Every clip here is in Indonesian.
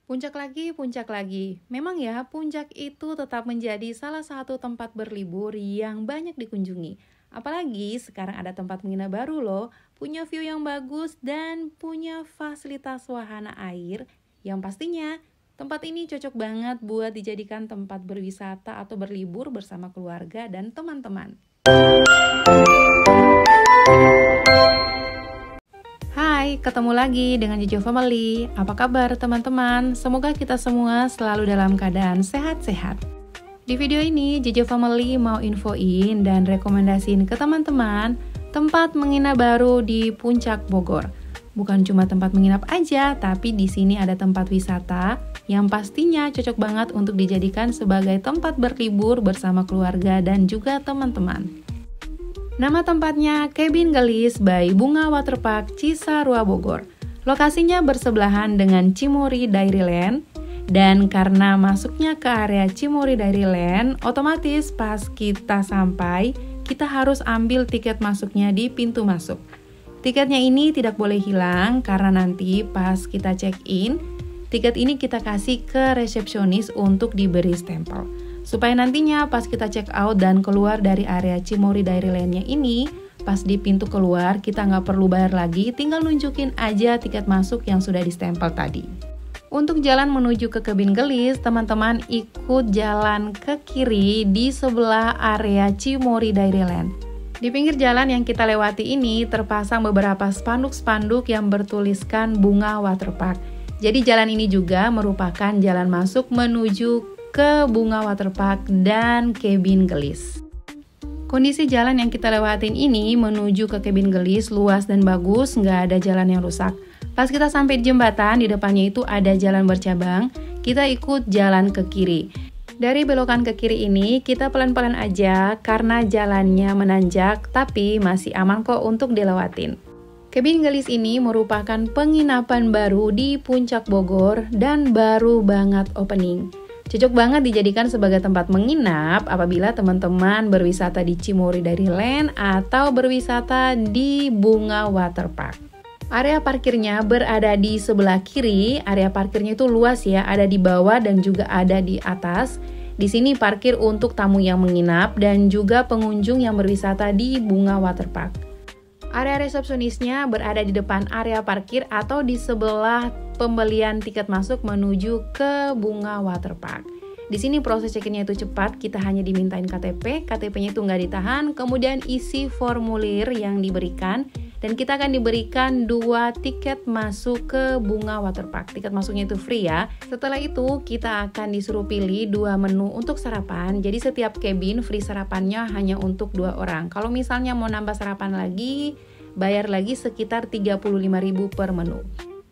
Puncak lagi. Memang ya, puncak itu tetap menjadi salah satu tempat berlibur yang banyak dikunjungi. Apalagi sekarang ada tempat menginap baru loh, punya view yang bagus dan punya fasilitas wahana air yang pastinya tempat ini cocok banget buat dijadikan tempat berwisata atau berlibur bersama keluarga dan teman-teman. Hai, ketemu lagi dengan Jojo Family. Apa kabar teman-teman? Semoga kita semua selalu dalam keadaan sehat-sehat. Di video ini, Jojo Family mau infoin dan rekomendasiin ke teman-teman tempat menginap baru di Puncak Bogor. Bukan cuma tempat menginap aja, tapi di sini ada tempat wisata yang pastinya cocok banget untuk dijadikan sebagai tempat berlibur bersama keluarga dan juga teman-teman. Nama tempatnya Cabin Gelis by Bunga Waterpark Cisarua Bogor. Lokasinya bersebelahan dengan Cimory Dairyland, dan karena masuknya ke area Cimory Dairyland, otomatis pas kita sampai, kita harus ambil tiket masuknya di pintu masuk. Tiketnya ini tidak boleh hilang karena nanti pas kita check-in, tiket ini kita kasih ke resepsionis untuk diberi stempel. Supaya nantinya pas kita check out dan keluar dari area Cimory Dairyland-nya ini, pas di pintu keluar kita nggak perlu bayar lagi, tinggal nunjukin aja tiket masuk yang sudah distempel tadi. Untuk jalan menuju ke Cabin Gelis, teman-teman ikut jalan ke kiri di sebelah area Cimory Dairyland. Di pinggir jalan yang kita lewati ini terpasang beberapa spanduk-spanduk yang bertuliskan Bunga Waterpark. Jadi jalan ini juga merupakan jalan masuk menuju ke Bunga Waterpark dan Cabin Gelis. Kondisi jalan yang kita lewatin ini menuju ke Cabin Gelis luas dan bagus, nggak ada jalan yang rusak. Pas kita sampai di jembatan, di depannya itu ada jalan bercabang, kita ikut jalan ke kiri. Dari belokan ke kiri ini, kita pelan-pelan aja karena jalannya menanjak, tapi masih aman kok untuk dilewatin. Cabin Gelis ini merupakan penginapan baru di Puncak Bogor dan baru banget opening. Cocok banget dijadikan sebagai tempat menginap apabila teman-teman berwisata di Cimory Dairyland atau berwisata di Bunga Waterpark. Area parkirnya berada di sebelah kiri. Area parkirnya itu luas ya, ada di bawah dan juga ada di atas. Di sini parkir untuk tamu yang menginap dan juga pengunjung yang berwisata di Bunga Waterpark. Area resepsionisnya berada di depan area parkir atau di sebelah pembelian tiket masuk menuju ke Bunga Waterpark. Di sini proses check-in-nya itu cepat, kita hanya dimintain KTP, KTP-nya itu nggak ditahan, kemudian isi formulir yang diberikan, dan kita akan diberikan 2 tiket masuk ke Bunga Waterpark. Tiket masuknya itu free ya. Setelah itu kita akan disuruh pilih 2 menu untuk sarapan. Jadi setiap cabin free sarapannya hanya untuk 2 orang. Kalau misalnya mau nambah sarapan lagi, bayar lagi sekitar 35.000 per menu.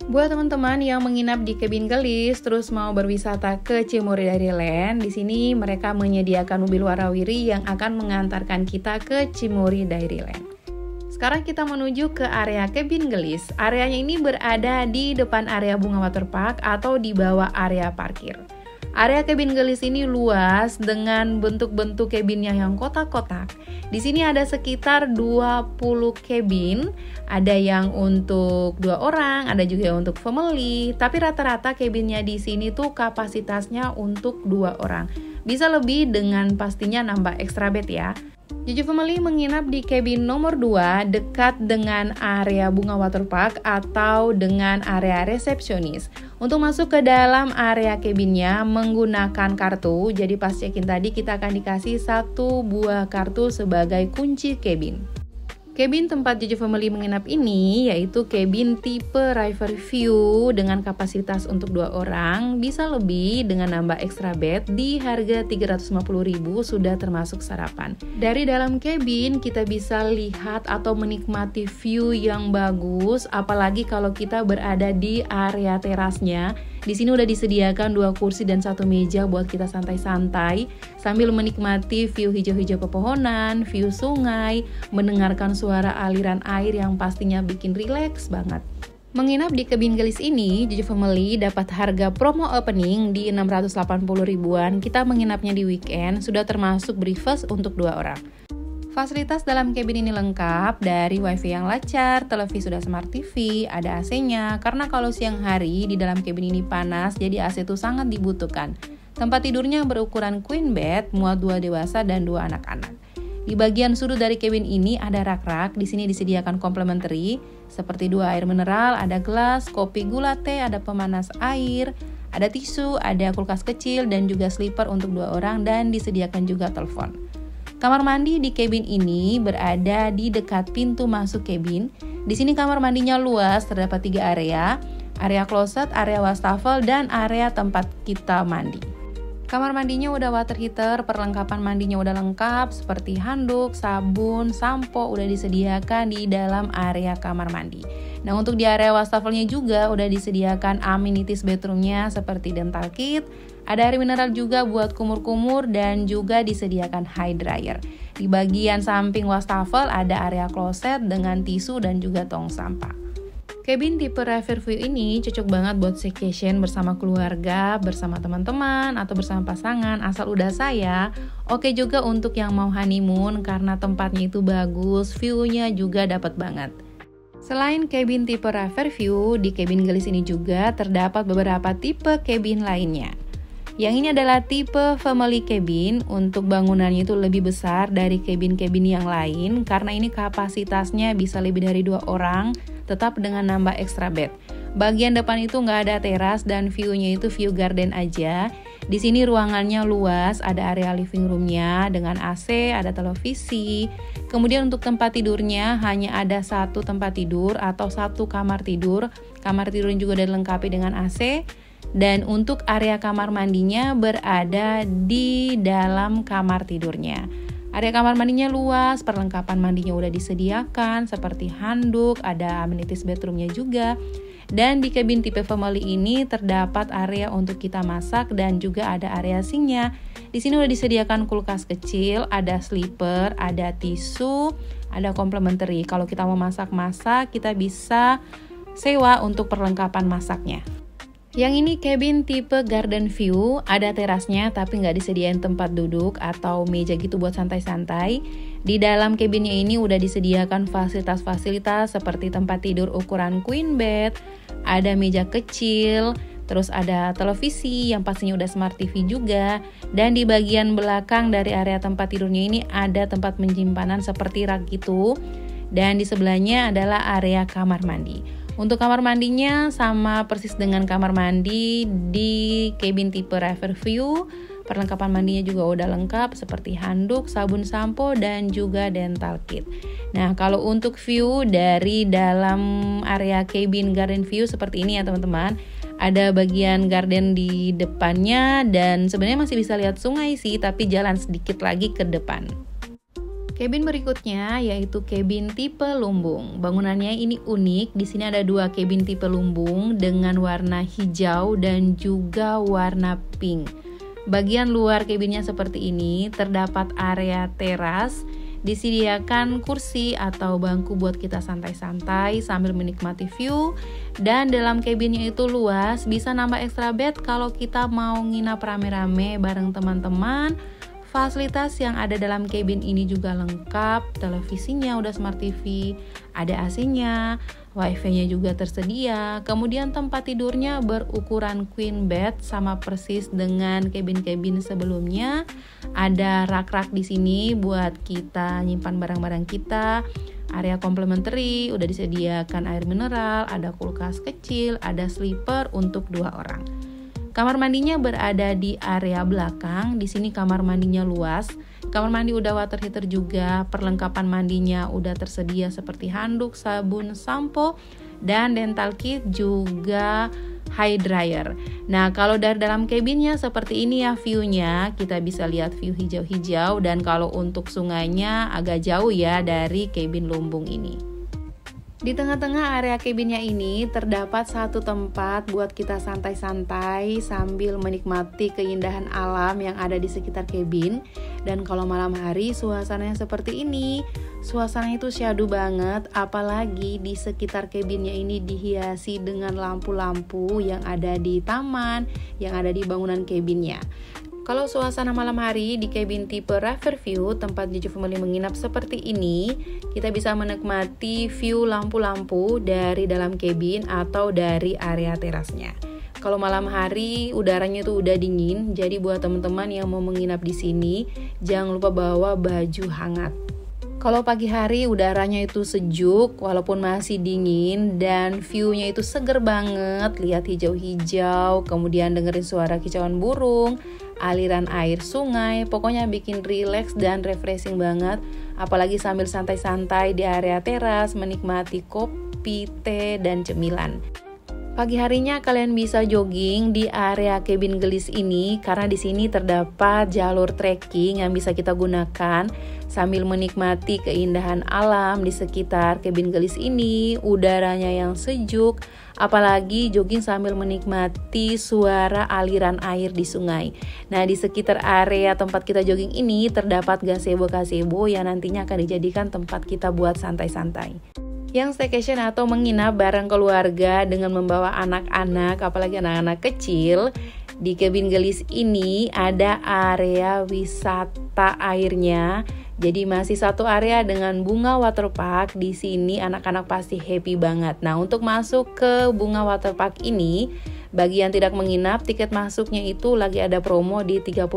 Buat teman-teman yang menginap di Cabin Gelis terus mau berwisata ke Cimory Dairyland, di sini mereka menyediakan mobil warawiri yang akan mengantarkan kita ke Cimory Dairyland. Sekarang kita menuju ke area Cabin Gelis. Areanya ini berada di depan area Bunga Waterpark atau di bawah area parkir. Area Cabin Gelis ini luas dengan bentuk-bentuk cabinnya yang kotak-kotak. Di sini ada sekitar 20 cabin, ada yang untuk 2 orang, ada juga yang untuk family. Tapi rata-rata cabinnya di sini tuh kapasitasnya untuk 2 orang. Bisa lebih dengan pastinya nambah extra bed ya. Jojo Family menginap di cabin nomor 2 dekat dengan area Bunga Waterpark atau dengan area resepsionis. Untuk masuk ke dalam area cabinnya menggunakan kartu, jadi pas check-in tadi kita akan dikasih 1 buah kartu sebagai kunci cabin. Cabin tempat Jojo Family menginap ini yaitu cabin tipe River View dengan kapasitas untuk 2 orang, bisa lebih dengan nambah extra bed di harga 350.000 sudah termasuk sarapan. Dari dalam cabin kita bisa lihat atau menikmati view yang bagus, apalagi kalau kita berada di area terasnya. Di sini udah disediakan 2 kursi dan 1 meja buat kita santai-santai sambil menikmati view hijau-hijau pepohonan, view sungai, mendengarkan suara aliran air yang pastinya bikin rileks banget. Menginap di Cabin Gelis ini, Jojo Family dapat harga promo opening di 680 ribuan. Kita menginapnya di weekend, sudah termasuk breakfast untuk 2 orang. Fasilitas dalam cabin ini lengkap, dari wifi yang lancar, televisi sudah smart TV, ada AC-nya, karena kalau siang hari di dalam cabin ini panas, jadi AC itu sangat dibutuhkan. Tempat tidurnya berukuran queen bed, muat 2 dewasa dan 2 anak-anak. Di bagian sudut dari cabin ini ada rak-rak, di sini disediakan komplementari, seperti 2 air mineral, ada gelas, kopi gula teh, ada pemanas air, ada tisu, ada kulkas kecil, dan juga sleeper untuk 2 orang, dan disediakan juga telepon. Kamar mandi di cabin ini berada di dekat pintu masuk cabin. Di sini kamar mandinya luas, terdapat 3 area closet, area wastafel, dan area tempat kita mandi. Kamar mandinya udah water heater, perlengkapan mandinya udah lengkap seperti handuk, sabun, sampo udah disediakan di dalam area kamar mandi. Nah, untuk di area wastafelnya juga udah disediakan amenities bedroomnya seperti dental kit, ada air mineral juga buat kumur-kumur, dan juga disediakan high dryer. Di bagian samping wastafel ada area kloset dengan tisu dan juga tong sampah. Cabin tipe Riverview ini cocok banget buat staycation bersama keluarga, bersama teman-teman, atau bersama pasangan asal udah saya. Oke juga untuk yang mau honeymoon karena tempatnya itu bagus, view-nya juga dapat banget. Selain cabin tipe Riverview, di cabin gelis ini juga terdapat beberapa tipe cabin lainnya. Yang ini adalah tipe family cabin, untuk bangunannya itu lebih besar dari cabin-cabin yang lain karena ini kapasitasnya bisa lebih dari 2 orang, tetap dengan nambah extra bed. Bagian depan itu nggak ada teras dan view-nya itu view garden aja. Di sini ruangannya luas, ada area living room-nya dengan AC, ada televisi. Kemudian untuk tempat tidurnya hanya ada 1 tempat tidur atau 1 kamar tidur. Kamar tidurnya juga udah dilengkapi dengan AC. Dan untuk area kamar mandinya berada di dalam kamar tidurnya. Area kamar mandinya luas, perlengkapan mandinya udah disediakan seperti handuk, ada amenities bedroomnya juga. Dan di cabin tipe family ini terdapat area untuk kita masak dan juga ada area sinknya. Di sini udah disediakan kulkas kecil, ada sleeper, ada tisu, ada komplementari. Kalau kita mau masak-masak, kita bisa sewa untuk perlengkapan masaknya. Yang ini cabin tipe garden view, ada terasnya tapi nggak disediain tempat duduk atau meja gitu buat santai-santai. Di dalam cabinnya ini udah disediakan fasilitas-fasilitas seperti tempat tidur ukuran queen bed, ada meja kecil, terus ada televisi yang pastinya udah smart TV juga. Dan di bagian belakang dari area tempat tidurnya ini ada tempat penyimpanan seperti rak gitu. Dan di sebelahnya adalah area kamar mandi. Untuk kamar mandinya sama persis dengan kamar mandi di cabin tipe Riverview. Perlengkapan mandinya juga udah lengkap seperti handuk, sabun sampo, dan juga dental kit. Nah, kalau untuk view dari dalam area cabin garden view seperti ini ya teman-teman. Ada bagian garden di depannya dan sebenarnya masih bisa lihat sungai sih, tapi jalan sedikit lagi ke depan. Cabin berikutnya yaitu cabin tipe lumbung. Bangunannya ini unik. Di sini ada 2 cabin tipe lumbung dengan warna hijau dan juga warna pink. Bagian luar cabinnya seperti ini, terdapat area teras, disediakan kursi atau bangku buat kita santai-santai sambil menikmati view. Dan dalam cabinnya itu luas, bisa nambah extra bed kalau kita mau nginap rame-rame bareng teman-teman. Fasilitas yang ada dalam cabin ini juga lengkap, televisinya udah smart TV, ada AC-nya, wifi-nya juga tersedia. Kemudian tempat tidurnya berukuran queen bed sama persis dengan cabin-cabin sebelumnya. Ada rak-rak di sini buat kita nyimpan barang-barang kita. Area komplementari udah disediakan air mineral, ada kulkas kecil, ada sleeper untuk 2 orang. Kamar mandinya berada di area belakang. Di sini kamar mandinya luas. Kamar mandi udah water heater juga. Perlengkapan mandinya udah tersedia seperti handuk, sabun, sampo, dan dental kit juga high dryer. Nah, kalau dari dalam cabinnya seperti ini ya view-nya. Kita bisa lihat view hijau-hijau dan kalau untuk sungainya agak jauh ya dari cabin lumbung ini. Di tengah-tengah area cabinnya ini terdapat 1 tempat buat kita santai-santai sambil menikmati keindahan alam yang ada di sekitar cabin. Dan kalau malam hari suasananya seperti ini, suasananya itu syahdu banget, apalagi di sekitar cabinnya ini dihiasi dengan lampu-lampu yang ada di taman, yang ada di bangunan cabinnya. Kalau suasana malam hari di cabin tipe Riverview, tempat Jeju Family menginap seperti ini, kita bisa menikmati view lampu-lampu dari dalam cabin atau dari area terasnya. Kalau malam hari udaranya tuh udah dingin, jadi buat teman-teman yang mau menginap di sini, jangan lupa bawa baju hangat. Kalau pagi hari udaranya itu sejuk, walaupun masih dingin, dan view-nya itu seger banget, lihat hijau-hijau, kemudian dengerin suara kicauan burung, aliran air sungai, pokoknya bikin rileks dan refreshing banget, apalagi sambil santai-santai di area teras, menikmati kopi, teh, dan cemilan. Pagi harinya kalian bisa jogging di area cabin gelis ini karena di sini terdapat jalur trekking yang bisa kita gunakan sambil menikmati keindahan alam di sekitar cabin gelis ini, udaranya yang sejuk, apalagi jogging sambil menikmati suara aliran air di sungai. Nah, di sekitar area tempat kita jogging ini terdapat gazebo yang nantinya akan dijadikan tempat kita buat santai-santai. Yang staycation atau menginap bareng keluarga dengan membawa anak-anak, apalagi anak-anak kecil, di cabin gelis ini ada area wisata airnya. Jadi masih satu area dengan bunga waterpark. Di sini anak-anak pasti happy banget. Nah, untuk masuk ke bunga waterpark ini, bagi yang tidak menginap, tiket masuknya itu lagi ada promo di 35.000,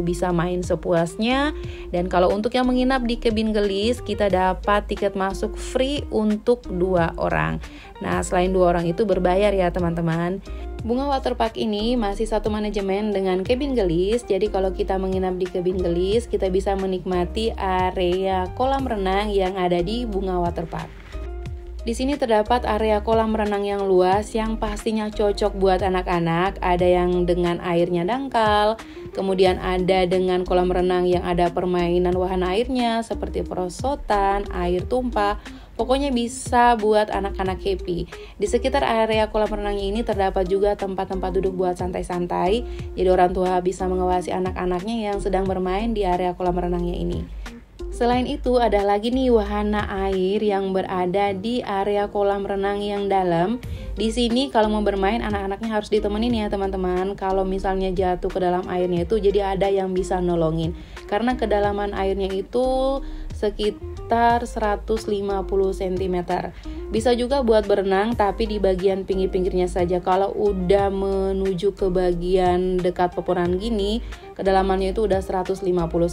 bisa main sepuasnya. Dan kalau untuk yang menginap di cabin gelis, kita dapat tiket masuk free untuk 2 orang. Nah, selain 2 orang itu berbayar ya teman-teman. Bunga waterpark ini masih satu manajemen dengan cabin gelis, jadi kalau kita menginap di cabin gelis, kita bisa menikmati area kolam renang yang ada di bunga waterpark. Di sini terdapat area kolam renang yang luas yang pastinya cocok buat anak-anak. Ada yang dengan airnya dangkal, kemudian ada dengan kolam renang yang ada permainan wahana airnya seperti perosotan, air tumpah. Pokoknya bisa buat anak-anak happy. Di sekitar area kolam renang ini terdapat juga tempat-tempat duduk buat santai-santai. Jadi orang tua bisa mengawasi anak-anaknya yang sedang bermain di area kolam renangnya ini. Selain itu ada lagi nih wahana air yang berada di area kolam renang yang dalam. Di sini kalau mau bermain anak-anaknya harus ditemenin ya teman-teman. Kalau misalnya jatuh ke dalam airnya itu jadi ada yang bisa nolongin. Karena kedalaman airnya itu sekitar 150 cm. Bisa juga buat berenang tapi di bagian pinggir-pinggirnya saja. Kalau udah menuju ke bagian dekat pepohonan gini, kedalamannya itu udah 150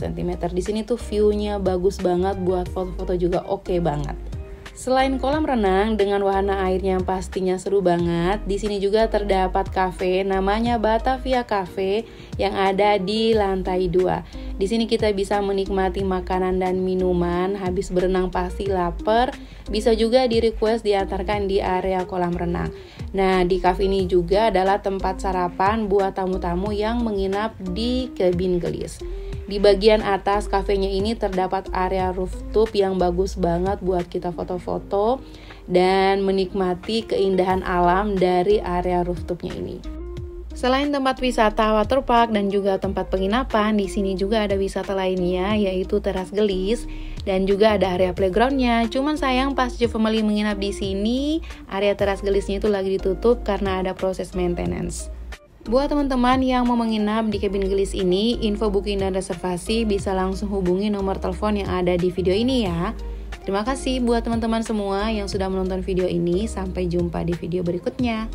cm. Di sini tuh view-nya bagus banget, buat foto-foto juga oke banget. Selain kolam renang dengan wahana airnya yang pastinya seru banget, di sini juga terdapat kafe namanya Batavia Cafe yang ada di lantai 2. Di sini kita bisa menikmati makanan dan minuman, habis berenang pasti lapar, bisa juga di request diantarkan di area kolam renang. Nah, di cafe ini juga adalah tempat sarapan buat tamu-tamu yang menginap di cabin gelis. Di bagian atas kafenya ini terdapat area rooftop yang bagus banget buat kita foto-foto dan menikmati keindahan alam dari area rooftopnya ini. Selain tempat wisata waterpark dan juga tempat penginapan, di sini juga ada wisata lainnya yaitu teras gelis dan juga ada area playgroundnya. Cuman sayang pas Jeju Family menginap di sini, area teras gelisnya itu lagi ditutup karena ada proses maintenance. Buat teman-teman yang mau menginap di cabin gelis ini, info booking dan reservasi bisa langsung hubungi nomor telepon yang ada di video ini ya. Terima kasih buat teman-teman semua yang sudah menonton video ini. Sampai jumpa di video berikutnya.